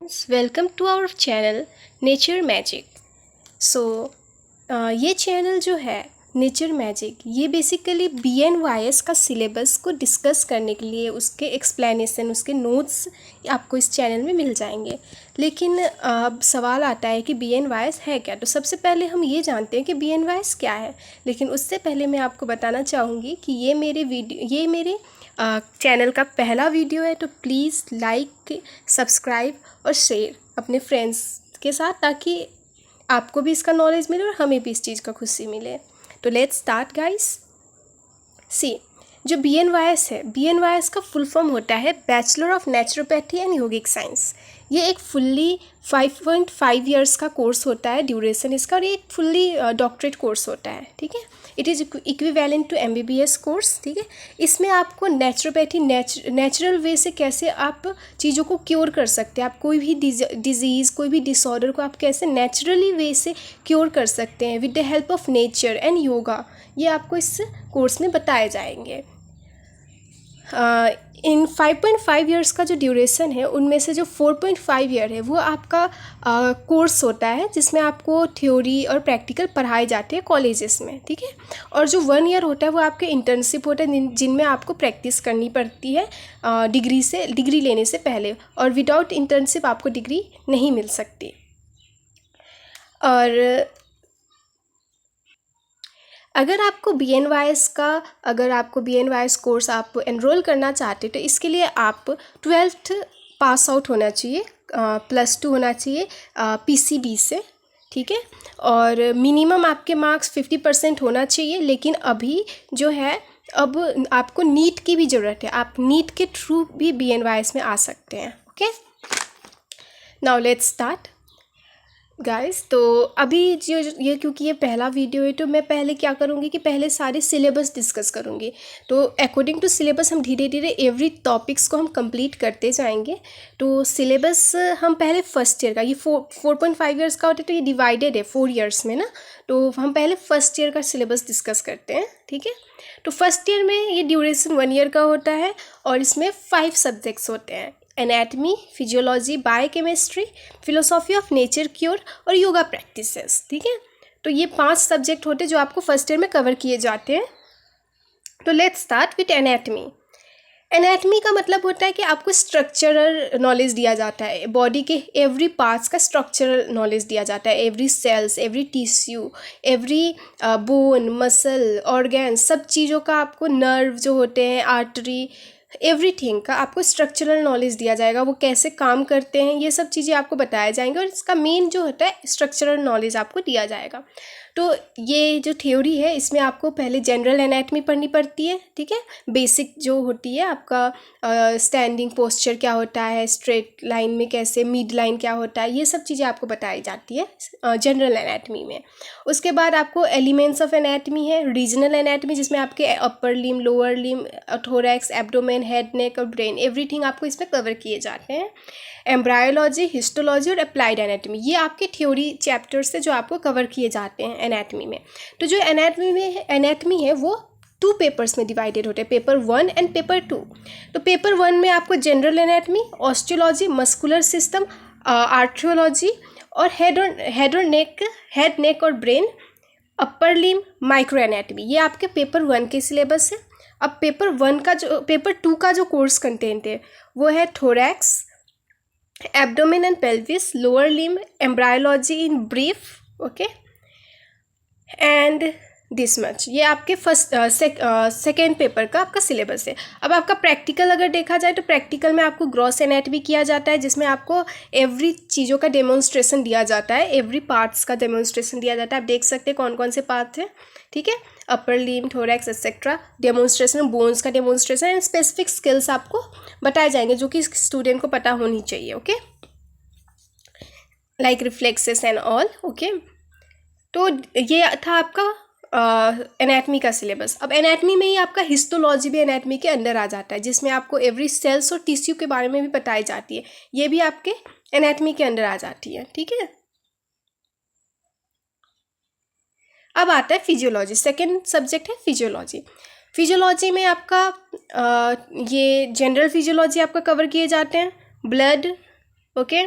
Welcome to our channel nature magic. So ये चैनल जो है नेचर मैजिक, ये बेसिकली BNYS का सिलेबस को डिस्कस करने के लिए उसके एक्सप्लेनेशन, उसके नोट्स आपको इस चैनल में मिल जाएंगे। लेकिन अब सवाल आता है कि BNYS है क्या। तो सबसे पहले हम ये जानते हैं कि BNYS क्या है। लेकिन उससे पहले मैं आपको बताना चाहूँगी कि ये मेरे चैनल का पहला वीडियो है। तो प्लीज़ लाइक, सब्सक्राइब और शेयर अपने फ्रेंड्स के साथ, ताकि आपको भी इसका नॉलेज मिले और हमें भी इस चीज़ का खुशी मिले। तो लेट्स स्टार्ट गाइस। सी, जो BNYS है, BNYS का फुल फॉर्म होता है bachelor of naturopathy and yogic science. ये एक फुल्ली 5.5 ईयर्स का कोर्स होता है ड्यूरेशन इसका, और ये एक फुल्ली डॉक्टरेट कोर्स होता है। ठीक है, it is equivalent to MBBS course. ठीक है, इसमें आपको नेचुरोपैथी नेचुरल वे से कैसे आप चीज़ों को क्योर कर सकते हैं, आप कोई भी डिजीज़, कोई भी डिसऑर्डर को आप कैसे नेचुरली वे से क्योर कर सकते हैं with the help of nature and yoga, ये आपको इस कोर्स में बताए जाएंगे। इन 5.5 ईयर्स का जो ड्यूरेशन है, उनमें से जो 4.5 ईयर है वो आपका कोर्स होता है, जिसमें आपको थ्योरी और प्रैक्टिकल पढ़ाए जाते हैं कॉलेजेस में। ठीक है, और जो 1 ईयर होता है वो आपके इंटर्नशिप होता है, जिनमें आपको प्रैक्टिस करनी पड़ती है डिग्री लेने से पहले, और विदाउट इंटर्नशिप आपको डिग्री नहीं मिल सकती। और अगर आपको BNYS कोर्स आप एनरोल करना चाहते, तो इसके लिए आप 12th पास आउट होना चाहिए, +2 होना चाहिए PCB से। ठीक है, और मिनिमम आपके मार्क्स 50% होना चाहिए। लेकिन अभी जो है, अब आपको नीट की भी ज़रूरत है, आप नीट के थ्रू भी BNYS में आ सकते हैं। Okay, now let's start guys. तो अभी जो ये, क्योंकि ये पहला वीडियो है, तो मैं पहले क्या करूँगी कि पहले सारे सिलेबस डिस्कस करूँगी। तो अकॉर्डिंग टू सिलेबस हम धीरे धीरे एवरी टॉपिक्स को हम कंप्लीट करते जाएंगे। तो सिलेबस हम पहले फर्स्ट ईयर का, ये 4.5 ईयर्स का होता है, तो ये डिवाइडेड है 4 ईयर्स में ना। तो हम पहले फर्स्ट ईयर का सिलेबस डिस्कस करते हैं। ठीक है, तो फर्स्ट ईयर में ये ड्यूरेशन 1 ईयर का होता है, और इसमें 5 सब्जेक्ट्स होते हैं: anatomy, physiology, biochemistry, philosophy of nature cure और योगा प्रैक्टिसेस। ठीक है, तो ये 5 सब्जेक्ट होते हैं जो आपको फर्स्ट ईयर में कवर किए जाते हैं। तो let's start with anatomy. Anatomy का मतलब होता है कि आपको स्ट्रक्चरल नॉलेज दिया जाता है, बॉडी के एवरी पार्ट्स का स्ट्रक्चरल नॉलेज दिया जाता है, every cells, every tissue, every bone, muscle, organ, सब चीज़ों का आपको, नर्व जो होते हैं, आर्टरी, एवरीथिंग का आपको स्ट्रक्चरल नॉलेज दिया जाएगा। वो कैसे काम करते हैं, ये सब चीज़ें आपको बताया जाएंगे, और इसका मेन जो होता है स्ट्रक्चरल नॉलेज आपको दिया जाएगा। तो ये जो थ्योरी है, इसमें आपको पहले जनरल एनाटमी पढ़नी पड़ती है। ठीक है, बेसिक जो होती है आपका स्टैंडिंग पोस्चर क्या होता है, स्ट्रेट लाइन में कैसे, मिड लाइन क्या होता है, ये सब चीज़ें आपको बताई जाती है जनरल एनाटमी में। उसके बाद आपको एलिमेंट्स ऑफ एनाटमी है, रीजनल एनाटमी, जिसमें आपके upper limb, lower limb, thorax, abdomen, head, neck और ब्रेन, एवरीथिंग आपको इसमें कवर किए जाते हैं। एम्ब्रायोलॉजी, हिस्टोलॉजी और अप्लाइड एनाटमी, ये आपके थ्योरी चैप्टर्स से जो आपको कवर किए जाते हैं एनाटमी में। तो जो एनाटमी है वो 2 पेपर्स में डिवाइडेड होते हैं, पेपर 1 एंड पेपर 2। तो पेपर 1 में आपको general anatomy, osteology, muscular system, arthrology और हेड, नेक और ब्रेन, अपर लिम, माइक्रो एनाटमी, ये आपके पेपर 1 के सिलेबस है। अब पेपर 2 का जो कोर्स कंटेंट है वो है thorax, abdomen and pelvis, lower limb, embryology in brief, okay, and this much. ये आपके सेकेंड पेपर का आपका सिलेबस है। अब आपका प्रैक्टिकल अगर देखा जाए, तो प्रैक्टिकल में आपको ग्रॉस एनाटमी किया जाता है, जिसमें आपको एवरी चीज़ों का डेमोन्स्ट्रेशन दिया जाता है, एवरी पार्ट्स का डेमोन्स्ट्रेशन दिया जाता है। आप देख सकते हैं कौन कौन से पार्ट हैं। ठीक है, अपर लिम, थोरैक्स एक्सेट्रा, डेमोन्स्ट्रेशन, बोन्स का डेमोन्स्ट्रेशन एंड स्पेसिफिक स्किल्स आपको बताए जाएंगे, जो कि स्टूडेंट को पता होनी चाहिए। Okay, like reflexes and all. Okay, तो ये था आपका एनाटमी का सिलेबस। अब एनाटमी में ही आपका हिस्टोलॉजी भी एनाटमी के अंदर आ जाता है, जिसमें आपको एवरी सेल्स और टिश्यू के बारे में भी बताई जाती है, ये भी आपके एनाटमी के अंदर आ जाती है। ठीक है, अब आता है फिजियोलॉजी, सेकेंड सब्जेक्ट है फिजियोलॉजी। फिजियोलॉजी में आपका ये जनरल फिजियोलॉजी आपका कवर किए जाते हैं, blood, okay,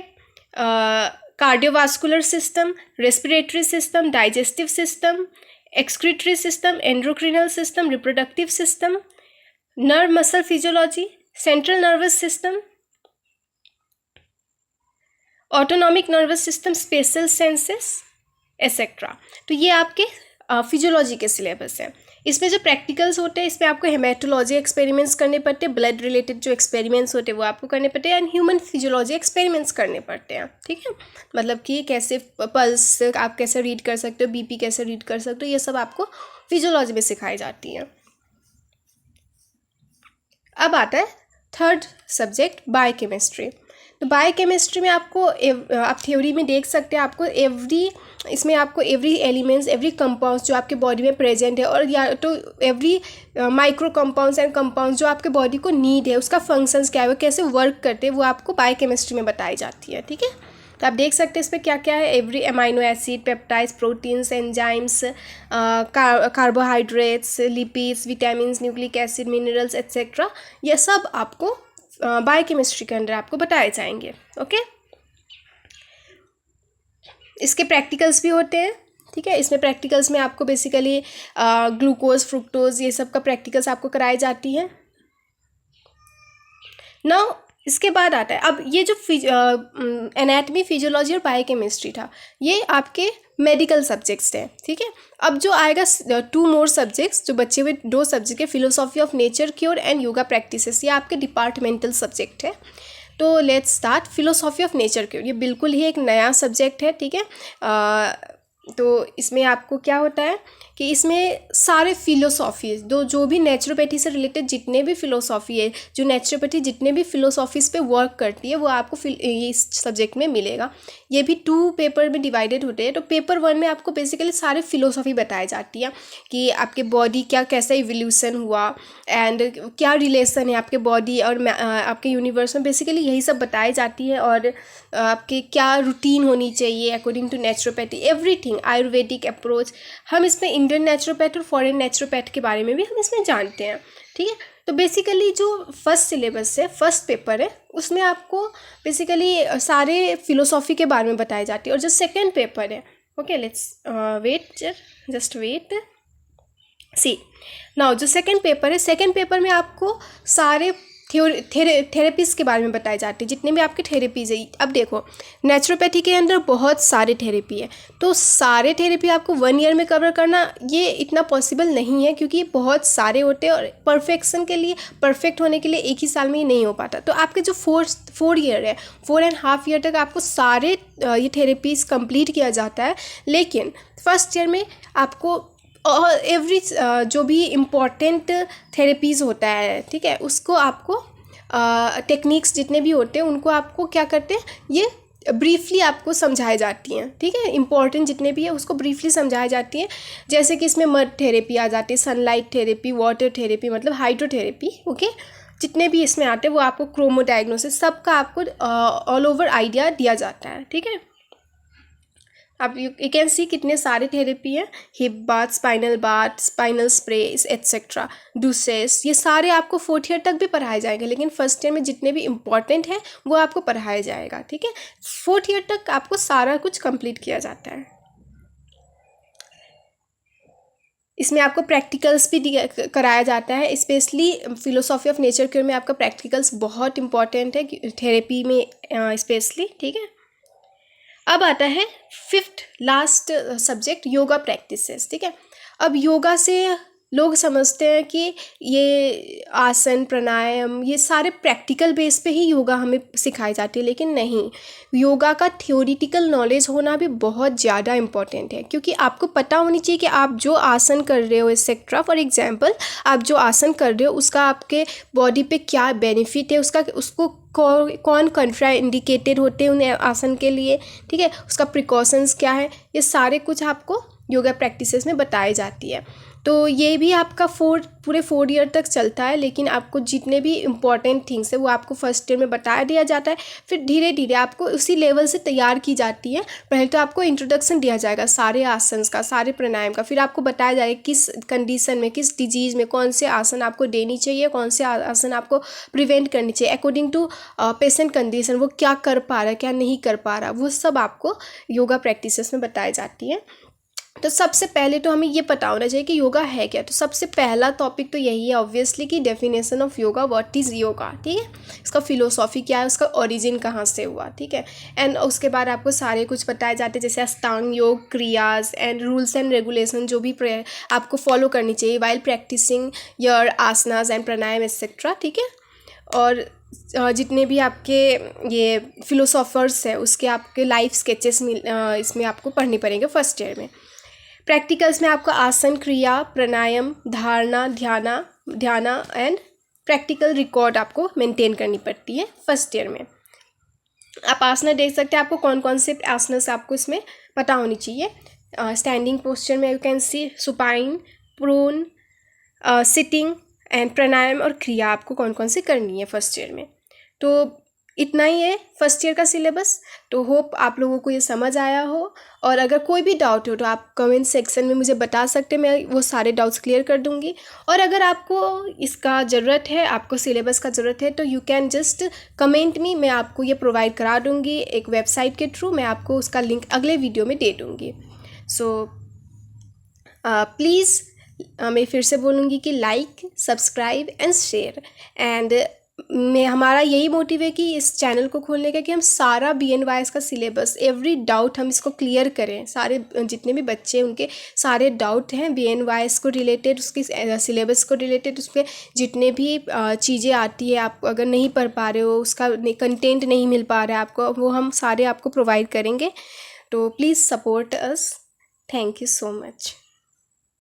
cardiovascular system, respiratory system, digestive system, excretory system, endocrinal system, reproductive system, nerve muscle physiology, central nervous system, autonomic nervous system, special senses etcetera. तो ये आपके फिजियोलॉजी के सिलेबस है। इसमें जो प्रैक्टिकल्स होते हैं, इसमें आपको हेमेटोलॉजी एक्सपेरिमेंट्स करने पड़ते हैं, ब्लड रिलेटेड जो एक्सपेरिमेंट्स होते हैं वो आपको करने पड़ते हैं, एंड ह्यूमन फिजियोलॉजी एक्सपेरिमेंट्स करने पड़ते हैं। ठीक है, मतलब कि कैसे पल्स आप कैसे रीड कर सकते हो, बीपी कैसे रीड कर सकते हो, ये सब आपको फिजियोलॉजी में सिखाई जाती हैं। अब आता है थर्ड सब्जेक्ट बायोकेमिस्ट्री। तो बायोकेमिस्ट्री में आपको आप थ्योरी में देख सकते हैं, आपको इसमें आपको एवरी एलिमेंट्स, एवरी कंपाउंड्स जो आपके बॉडी में प्रेजेंट है, और या तो every micro compounds and compounds जो आपके बॉडी को नीड है, उसका फंक्शंस क्या है, वो कैसे वर्क करते हैं, वो आपको बायोकेमिस्ट्री में बताई जाती है। ठीक है, तो आप देख सकते हैं इसमें क्या क्या है, every amino acid, peptides, proteins, enzymes, carbohydrates, lipids, vitamins, nucleic acid, minerals etcetera, ये सब आपको बायोकेमिस्ट्री के अंदर आपको बताए जाएंगे। ओके, इसके प्रैक्टिकल्स भी होते हैं। ठीक है, इसमें प्रैक्टिकल्स में आपको बेसिकली ग्लूकोज, फ्रुक्टोज, ये सब का प्रैक्टिकल्स आपको कराई जाती हैं। नाउ इसके बाद आता है, अब ये जो एनाटमी, फिजियोलॉजी और बायोकेमिस्ट्री था, ये आपके मेडिकल सब्जेक्ट्स हैं। ठीक है, अब जो आएगा 2 मोर सब्जेक्ट्स, जो बचे हुए 2 सब्जेक्ट है, philosophy of nature cure and yoga practices, ये आपके डिपार्टमेंटल सब्जेक्ट है। तो let's start philosophy of nature cure. ये बिल्कुल ही एक नया सब्जेक्ट है। ठीक है, तो इसमें आपको क्या होता है कि इसमें सारे फिलोसॉफी जो भी नेचुरोपैथी से रिलेटेड जितने भी फिलोसॉफी है, जो नेचुरोपैथी जितने भी फिलोसॉफीज़ पे वर्क करती है, वो आपको इस सब्जेक्ट में मिलेगा। ये भी 2 पेपर में डिवाइडेड होते हैं। तो पेपर 1 में आपको बेसिकली सारे फिलोसॉफी बताई जाती है कि आपके बॉडी क्या कैसा इवोल्यूशन हुआ, एंड क्या रिलेशन है आपके बॉडी और आपके यूनिवर्स में, बेसिकली यही सब बताई जाती है। और आपके क्या रूटीन होनी चाहिए according to naturopathy, everything, Ayurvedic approach. हम इसमें इंडियन नेचुरोपैथ और फॉरेन नेचुरोपैथ के बारे में भी हम इसमें जानते हैं। ठीक है, तो बेसिकली जो फर्स्ट सिलेबस है, फर्स्ट पेपर है, उसमें आपको बेसिकली सारे फिलोसॉफी के बारे में बताई जाती है। और जो सेकेंड पेपर है, okay let's wait, just wait, see now जो सेकेंड पेपर है, सेकेंड पेपर में आपको सारे थेरेपीज़ के बारे में बताई जाती है, जितने भी आपके थेरेपीज़ है। अब देखो, नेचुरोपैथी के अंदर बहुत सारे थेरेपी है, तो सारे थेरेपी आपको 1 ईयर में कवर करना ये इतना पॉसिबल नहीं है, क्योंकि ये बहुत सारे होते हैं, और परफेक्शन के लिए, परफेक्ट होने के लिए एक ही साल में ये नहीं हो पाता। तो आपके जो 4 ईयर है, 4.5 ईयर तक आपको सारे ये थेरेपीज़ कंप्लीट किया जाता है। लेकिन फर्स्ट ईयर में आपको और एवरी जो भी इम्पॉर्टेंट थेरेपीज़ होता है, ठीक है, उसको आपको टेक्निक्स जितने भी होते हैं उनको आपको क्या करते हैं, ये ब्रीफली आपको समझाई जाती हैं। ठीक है, इंपॉर्टेंट जितने भी है उसको ब्रीफली समझाई जाती हैं। जैसे कि इसमें मड थेरेपी आ जाती है, सनलाइट थेरेपी, वाटर थेरेपी, मतलब हाइड्रोथेरेपी। ओके, जितने भी इसमें आते हैं वो आपको क्रोमो डायग्नोसिस सबका आपको ऑल ओवर आइडिया दिया जाता है। ठीक है, आप यू कैन सी कितने सारे थेरेपी हैं, hip bath, spinal spray etcetera, douches, ये सारे आपको 4th ईयर तक भी पढ़ाए जाएंगे, लेकिन फर्स्ट ईयर में जितने भी इम्पॉर्टेंट हैं वो आपको पढ़ाया जाएगा। ठीक है, 4th ईयर तक आपको सारा कुछ कंप्लीट किया जाता है। इसमें आपको प्रैक्टिकल्स भी कराया जाता है, specially philosophy of nature cure में आपका प्रैक्टिकल्स बहुत इंपॉर्टेंट है, थेरेपी में स्पेशली। ठीक है, अब आता है 5th last subject, yoga practices. ठीक है, अब योगा से लोग समझते हैं कि ये आसन, प्राणायाम, ये सारे प्रैक्टिकल बेस पे ही योगा हमें सिखाई जाती है, लेकिन नहीं, योगा का थ्योरेटिकल नॉलेज होना भी बहुत ज़्यादा इम्पॉर्टेंट है, क्योंकि आपको पता होनी चाहिए कि आप जो आसन कर रहे हो एक्सेट्रा, फॉर एग्जांपल आप जो आसन कर रहे हो उसका आपके बॉडी पे क्या बेनिफिट है, उसको कौन कंट्रा इंडिकेटेड होते हैं उन आसन के लिए। ठीक है, उसका प्रिकॉशंस क्या है, ये सारे कुछ आपको योगा प्रैक्टिसेस में बताई जाती है। तो ये भी आपका पूरे 4 ईयर तक चलता है, लेकिन आपको जितने भी इम्पॉर्टेंट थिंग्स है वो आपको फर्स्ट ईयर में बता दिया जाता है। फिर धीरे धीरे आपको उसी लेवल से तैयार की जाती है। पहले तो आपको इंट्रोडक्शन दिया जाएगा सारे आसन का, सारे प्राणायाम का, फिर आपको बताया जाएगा किस कंडीशन में, किस डिजीज़ में कौन से आसन आपको देनी चाहिए, कौन से आसन आपको प्रिवेंट करनी चाहिए अकॉर्डिंग टू पेशेंट कंडीशन, वो क्या कर पा रहा है क्या नहीं कर पा रहा, वो सब आपको योगा प्रैक्टिसेस में बताई जाती है। तो सबसे पहले तो हमें ये पता होना चाहिए कि योगा है क्या। तो सबसे पहला टॉपिक तो यही है ऑब्वियसली कि definition of yoga, what is yoga, ठीक है, इसका फिलोसॉफी क्या है, उसका ओरिजिन कहाँ से हुआ, ठीक है। एंड उसके बाद आपको सारे कुछ बताए जाते हैं जैसे Ashtanga yoga, kriyas and rules and regulation जो भी आपको फॉलो करनी चाहिए while practicing your asanas and pranayama etcetera, ठीक है। और जितने भी आपके ये फिलोसोफर्स हैं उसके आपके लाइफ स्केचेस इसमें आपको पढ़ने पड़ेंगे फर्स्ट ईयर में। प्रैक्टिकल्स में आपको आसन, क्रिया, प्राणायाम, धारणा, ध्याना एंड प्रैक्टिकल रिकॉर्ड आपको मेंटेन करनी पड़ती है फर्स्ट ईयर में। आप आसना देख सकते हैं, आपको कौन कौन से आसना से आपको इसमें पता होनी चाहिए। स्टैंडिंग पोस्चर में you can see supine, prone, sitting and pranayama और क्रिया आपको कौन कौन से करनी है फर्स्ट ईयर में। तो इतना ही है फर्स्ट ईयर का सिलेबस। तो होप आप लोगों को ये समझ आया हो, और अगर कोई भी डाउट हो तो आप कमेंट सेक्शन में मुझे बता सकते हैं, मैं वो सारे डाउट्स क्लियर कर दूंगी। और अगर आपको इसका ज़रूरत है, आपको सिलेबस का ज़रूरत है, तो you can just comment me, मैं आपको ये प्रोवाइड करा दूंगी एक वेबसाइट के थ्रू। मैं आपको उसका लिंक अगले वीडियो में दे दूँगी। सो प्लीज़ मैं फिर से बोलूँगी कि like, subscribe and share. And हमारा यही मोटिव है कि इस चैनल को खोलने का कि हम सारा BNYS का सिलेबस, एवरी डाउट हम इसको क्लियर करें। सारे जितने भी बच्चे उनके सारे डाउट हैं BNYS को रिलेटेड, उसकी सिलेबस को रिलेटेड, उस पर जितने भी चीज़ें आती है आप अगर नहीं पढ़ पा रहे हो, उसका कंटेंट नहीं मिल पा रहा है आपको, वो हम सारे आपको प्रोवाइड करेंगे। तो please support us. Thank you so much.